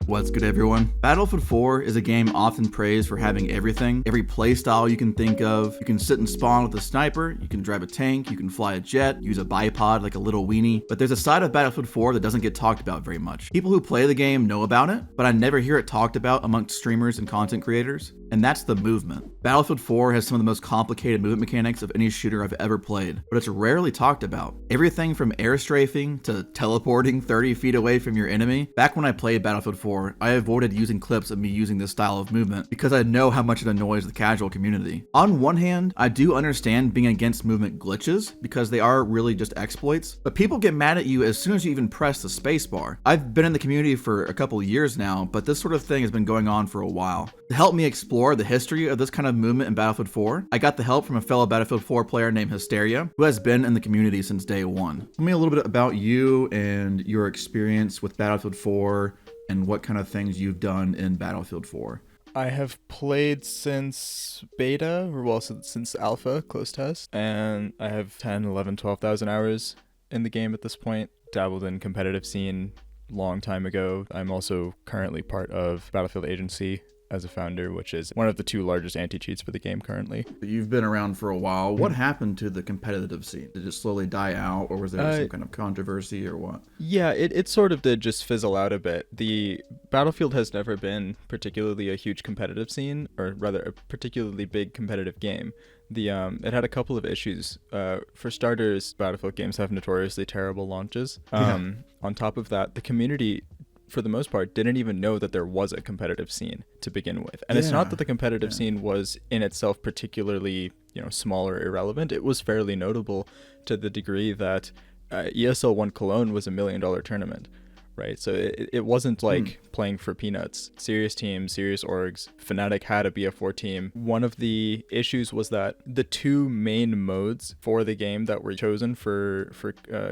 What's good, everyone? Battlefield 4 is a game often praised for having everything, every playstyle you can think of. You can sit and spawn with a sniper, you can drive a tank, you can fly a jet, use a bipod like a little weenie. But there's a side of Battlefield 4 that doesn't get talked about very much. People who play the game know about it, but I never hear it talked about amongst streamers and content creators. And that's the movement. Battlefield 4 has some of the most complicated movement mechanics of any shooter I've ever played, but it's rarely talked about. Everything from air strafing to teleporting 30 feet away from your enemy. Back when I played Battlefield 4, I avoided using clips of me using this style of movement because I know how much it annoys the casual community. On one hand, I do understand being against movement glitches because they are really just exploits, but people get mad at you as soon as you even press the spacebar. I've been in the community for a couple years now, but this sort of thing has been going on for a while. To help me explore the history of this kind of movement in Battlefield 4, I got the help from a fellow Battlefield 4 player named Hysteria, who has been in the community since day one. Tell me a little bit about you and your experience with Battlefield 4 and what kind of things you've done in Battlefield 4. I have played since beta, or well, since alpha, close test, and I have 10, 11, 12,000 hours in the game at this point. Dabbled in competitive scene long time ago. I'm also currently part of Battlefield Agency as a founder, which is one of the two largest anti-cheats for the game currently. You've been around for a while. What happened to the competitive scene? Did it slowly die out, or was there some kind of controversy, or what? Yeah, it sort of did just fizzle out a bit. The Battlefield has never been particularly a huge competitive scene, or rather a particularly big competitive game. It had a couple of issues. For starters, Battlefield games have notoriously terrible launches. On top of that, the community, for the most part, didn't even know that there was a competitive scene to begin with. And it's not that the competitive scene was in itself particularly, small or irrelevant. It was fairly notable to the degree that ESL 1 Cologne was $1 million tournament, right? So it wasn't like playing for peanuts. Serious teams, serious orgs. Fnatic had a BF4 team. One of the issues was that the two main modes for the game that were chosen for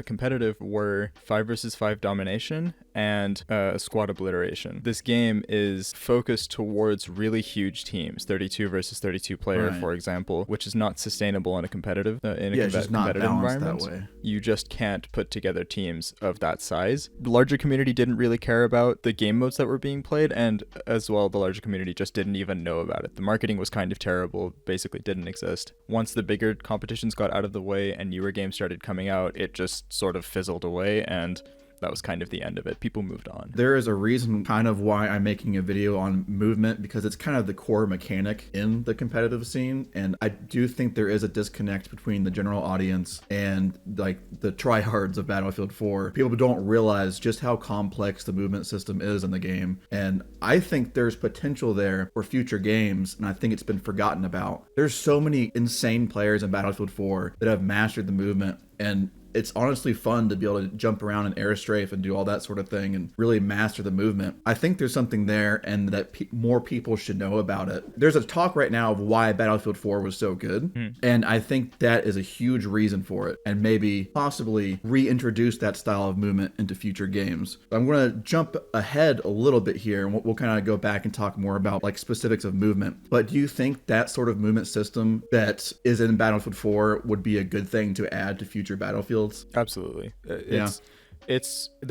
competitive were 5 versus 5 domination and squad obliteration. This game is focused towards really huge teams, 32 versus 32 player, for example, which is not sustainable in a competitive competitive environment. That way. You just can't put together teams of that size. The larger community didn't really care about the game modes that were being played, and as well, the larger community just didn't even know about it. The marketing was kind of terrible, basically didn't exist. Once the bigger competitions got out of the way and newer games started coming out, it just sort of fizzled away, and that was kind of the end of it. People moved on. There is a reason kind of why I'm making a video on movement, because it's kind of the core mechanic in the competitive scene. And I do think there is a disconnect between the general audience and like the tryhards of Battlefield 4. People don't realize just how complex the movement system is in the game. And I think there's potential there for future games, and I think it's been forgotten about. There's so many insane players in Battlefield 4 that have mastered the movement, and it's honestly fun to be able to jump around and air strafe and do all that sort of thing and really master the movement. I think there's something there, and that more people should know about it. There's a talk right now of why Battlefield 4 was so good, and I think that is a huge reason for it, and maybe possibly reintroduce that style of movement into future games. I'm going to jump ahead a little bit here, and we'll kind of go back and talk more about like specifics of movement. But do you think that sort of movement system that is in Battlefield 4 would be a good thing to add to future Battlefields? Absolutely. There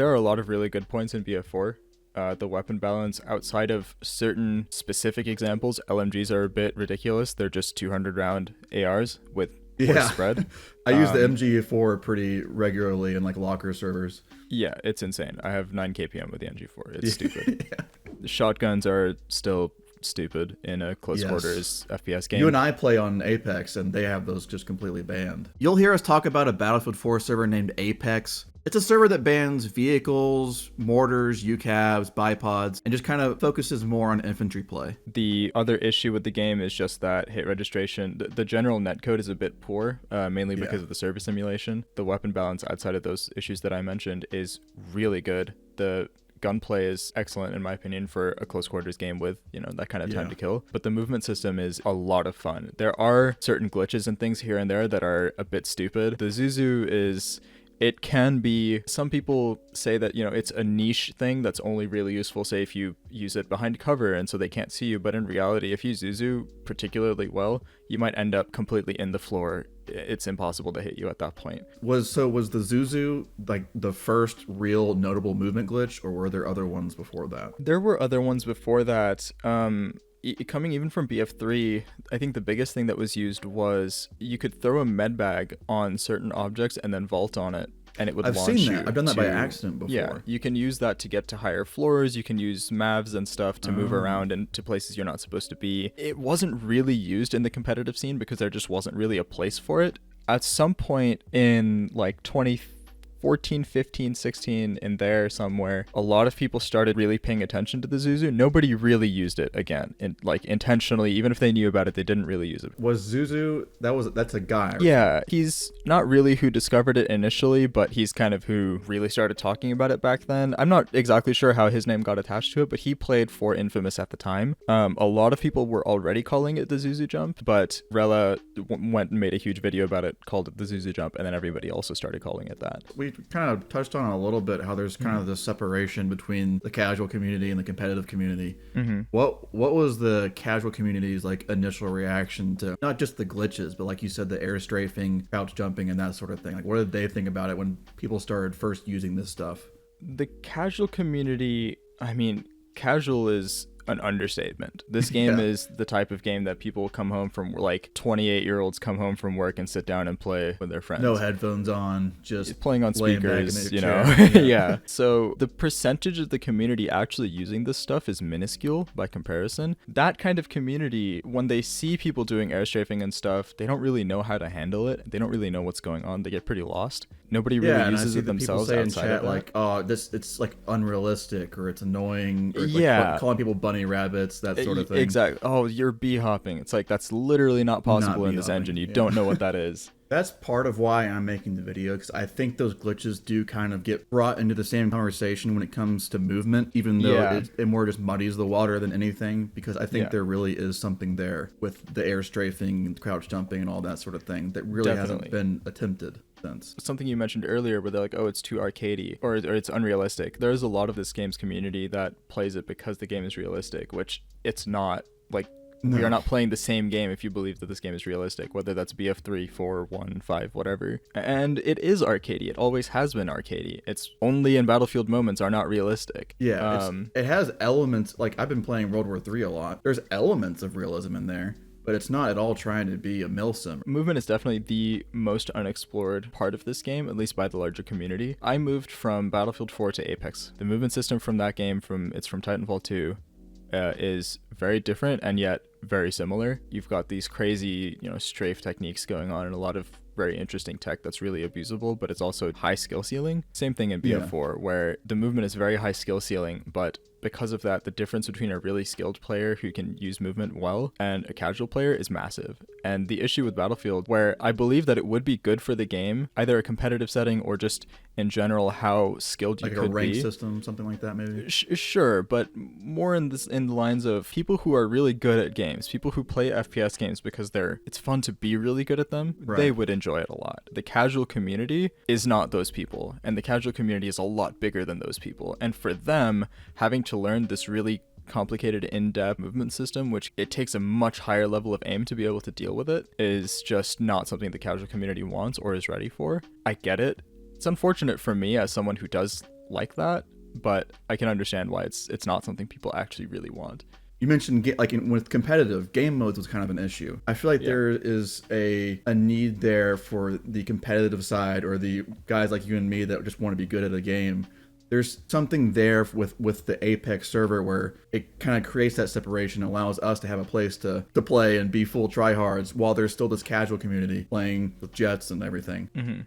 are a lot of really good points in BF4. The weapon balance, outside of certain specific examples, LMGs are a bit ridiculous. They're just 200 round ARs with worse spread. I use the MG4 pretty regularly in like locker servers. Yeah, it's insane. I have 9 KPM with the MG4. It's stupid. The shotguns are still stupid in a close quarters FPS game. You and I play on Apex, and they have those just completely banned. You'll hear us talk about a Battlefield 4 server named Apex. It's a server that bans vehicles, mortars, UCAVs, bipods, and just kind of focuses more on infantry play. The other issue with the game is just that hit registration. The general netcode is a bit poor, mainly because of the server simulation. The weapon balance outside of those issues that I mentioned is really good. The gunplay is excellent in my opinion for a close quarters game with that kind of time to kill, but the movement system is a lot of fun. There are certain glitches and things here and there that are a bit stupid. The ZouZou is it can be, some people say that, it's a niche thing that's only really useful, say, if you use it behind cover and so they can't see you. But in reality, if you ZouZou particularly well, you might end up completely in the floor. It's impossible to hit you at that point. Was the ZouZou like the first real notable movement glitch, or were there other ones before that? There were other ones before that. Coming even from BF3, I think the biggest thing that was used was you could throw a med bag on certain objects and then vault on it, and it would launch you. I've seen that. I've done that by accident before. Yeah, you can use that to get to higher floors. You can use mavs and stuff to move around and to places you're not supposed to be. It wasn't really used in the competitive scene because there just wasn't really a place for it. At some point in like 2014, 15, 16, in there somewhere, a lot of people started really paying attention to the ZouZou. Nobody really used it again, intentionally. Even if they knew about it, they didn't really use it. Was ZouZou, that's a guy, right? Yeah, he's not really who discovered it initially, but he's kind of who really started talking about it back then. I'm not exactly sure how his name got attached to it, but he played for Infamous at the time. A lot of people were already calling it the ZouZou jump, but Relaaa went and made a huge video about it, called it the ZouZou jump, and then everybody also started calling it that. We kind of touched on it a little bit, how there's kind of this separation between the casual community and the competitive community. What was the casual community's like initial reaction to not just the glitches, but like you said, the air strafing, crouch jumping, and that sort of thing? Like, what did they think about it when people started first using this stuff? The casual community, I mean, casual is an understatement. This game is the type of game that people come home from, like 28-year-olds come home from work and sit down and play with their friends. No headphones on, just playing on speakers, Yeah. So the percentage of the community actually using this stuff is minuscule by comparison. That kind of community, when they see people doing air strafing and stuff, they don't really know how to handle it. They don't really know what's going on. They get pretty lost. Nobody really uses it themselves outside of that. Like, oh, it's like unrealistic, or it's annoying, or it's like calling people bunny rabbits, that sort of thing. Exactly. Oh, you're bee hopping. It's like, that's literally not possible in this engine. You don't know what that is. That's part of why I'm making the video, because I think those glitches do kind of get brought into the same conversation when it comes to movement, even though it more just muddies the water than anything, because I think there really is something there with the air strafing and crouch jumping and all that sort of thing that really hasn't been attempted since. Something you mentioned earlier where they're like, oh, it's too arcadey, or it's unrealistic. There's a lot of this game's community that plays it because the game is realistic, which it's not. Like, we are not playing the same game if you believe that this game is realistic, whether that's BF3, 4, 1, 5, whatever. And it is arcadey. It always has been arcadey. It's only in Battlefield moments are not realistic. Yeah, it has elements, like I've been playing World War III a lot. There's elements of realism in there, but it's not at all trying to be a milsim. Movement is definitely the most unexplored part of this game, at least by the larger community. I moved from Battlefield 4 to Apex. The movement system from that game, it's from Titanfall 2, is very different and yet very similar. You've got these crazy, strafe techniques going on and a lot of very interesting tech that's really abusable, but it's also high skill ceiling. Same thing in BF4, where the movement is very high skill ceiling, but because of that, the difference between a really skilled player who can use movement well and a casual player is massive. And the issue with Battlefield, where I believe that it would be good for the game, either a competitive setting or just in general how skilled you could be. Like a rank system, something like that maybe? Sure, but more in the lines of people who are really good at games, people who play FPS games because it's fun to be really good at them, they would enjoy it a lot. The casual community is not those people, and the casual community is a lot bigger than those people. And for them, having to learn this really complicated in-depth movement system, which it takes a much higher level of aim to be able to deal with, it is just not something the casual community wants or is ready for. I get it. It's unfortunate for me as someone who does like that, but I can understand why it's not something people actually really want. You mentioned with competitive game modes was kind of an issue. I feel like there is a need there for the competitive side, or the guys like you and me that just want to be good at a game. There's something there with the Apex server where it kind of creates that separation, allows us to have a place to play and be full tryhards while there's still this casual community playing with jets and everything.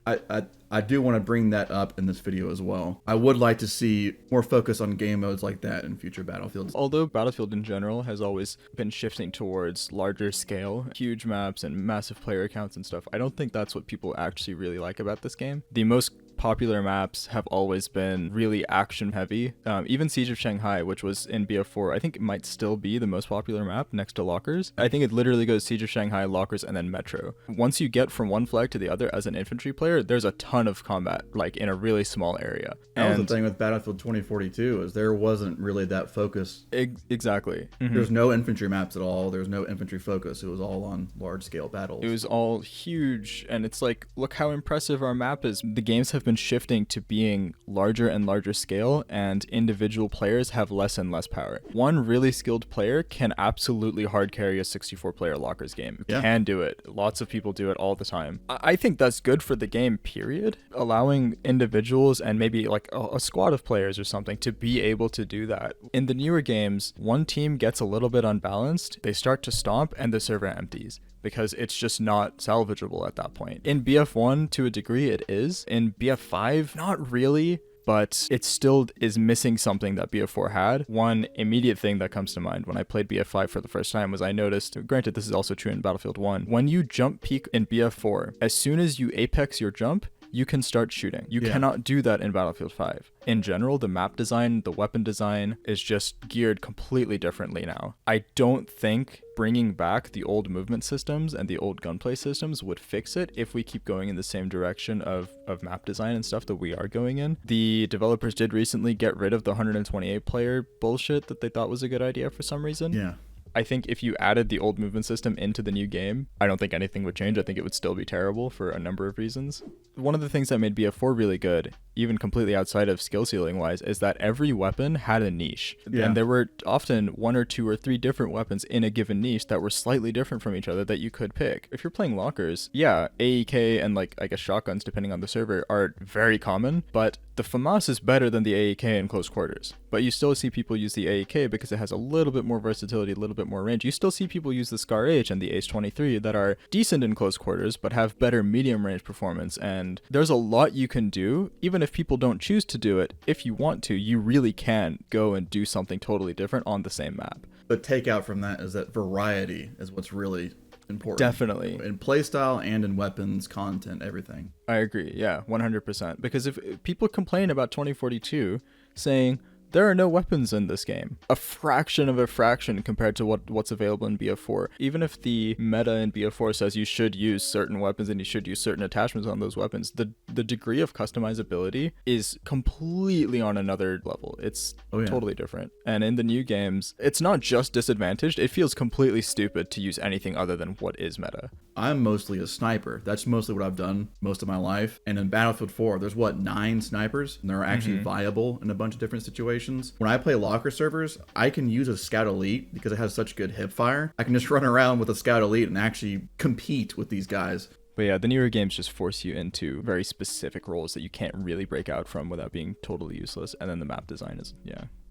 I do want to bring that up in this video as well. I would like to see more focus on game modes like that in future Battlefields. Although Battlefield in general has always been shifting towards larger scale, huge maps and massive player accounts and stuff, I don't think that's what people actually really like about this game. The most popular maps have always been really action heavy. Even Siege of Shanghai, which was in BF4, I think it might still be the most popular map next to Lockers. I think it literally goes Siege of Shanghai, Lockers, and then Metro. Once you get from one flag to the other as an infantry player, there's a ton of combat, like in a really small area. That was the thing with Battlefield 2042, is there wasn't really that focus. Exactly. There's no infantry maps at all. There's no infantry focus. It was all on large scale battles. It was all huge, and it's like, look how impressive our map is. The games have been shifting to being larger and larger scale, and individual players have less and less power. One really skilled player can absolutely hard carry a 64 player Lockers game. Can do it. Lots of people do it all the time. I think that's good for the game, period. Allowing individuals and maybe like a squad of players or something to be able to do that. In the newer games, one team gets a little bit unbalanced, they start to stomp, and the server empties, because it's just not salvageable at that point. In BF1, to a degree, it is. In BF5, not really, but it still is missing something that BF4 had. One immediate thing that comes to mind when I played BF5 for the first time was I noticed, granted this is also true in Battlefield 1, when you jump peak in BF4, as soon as you apex your jump, you can start shooting. You cannot do that in Battlefield 5. In general, the map design, the weapon design is just geared completely differently now. I don't think bringing back the old movement systems and the old gunplay systems would fix it if we keep going in the same direction of map design and stuff that we are going in. The developers did recently get rid of the 128 player bullshit that they thought was a good idea for some reason. Yeah. I think if you added the old movement system into the new game, I don't think anything would change. I think it would still be terrible for a number of reasons. One of the things that made BF4 really good, even completely outside of skill ceiling wise, is that every weapon had a niche. And there were often 1 or 2 or 3 different weapons in a given niche that were slightly different from each other that you could pick. If you're playing Lockers, AEK and like, I guess shotguns, depending on the server, are very common, but the FAMAS is better than the AEK in close quarters. But you still see people use the AEK because it has a little bit more versatility, a little bit more range. You still see people use the SCAR H and the Ace 23 that are decent in close quarters, but have better medium range performance. And there's a lot you can do, even if people don't choose to do it. If you want to, you really can go and do something totally different on the same map. The takeout from that is that variety is what's really important. Definitely. In playstyle and in weapons, content, everything. I agree. Yeah, 100%. Because if people complain about 2042 saying, there are no weapons in this game. A fraction of a fraction compared to what's available in BF4. Even if the meta in BF4 says you should use certain weapons and you should use certain attachments on those weapons, the degree of customizability is completely on another level. It's totally different. And in the new games, it's not just disadvantaged. It feels completely stupid to use anything other than what is meta. I'm mostly a sniper. That's mostly what I've done most of my life. And in Battlefield 4, there's 9 snipers, and they're actually viable in a bunch of different situations. When I play locker servers, I can use a Scout Elite because it has such good hip fire. I can just run around with a Scout Elite and actually compete with these guys. But yeah, the newer games just force you into very specific roles that you can't really break out from without being totally useless. And then the map design is,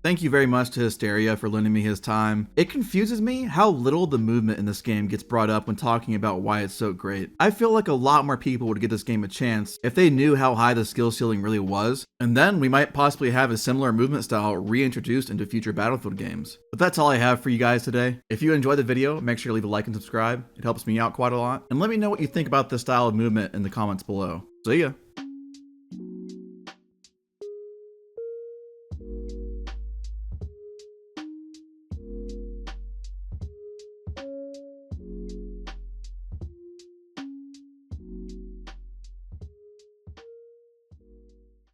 Thank you very much to Hysteria for lending me his time. It confuses me how little the movement in this game gets brought up when talking about why it's so great. I feel like a lot more people would give this game a chance if they knew how high the skill ceiling really was, and then we might possibly have a similar movement style reintroduced into future Battlefield games. But that's all I have for you guys today. If you enjoyed the video, make sure to leave a like and subscribe. It helps me out quite a lot. And let me know what you think about this style of movement in the comments below. See ya!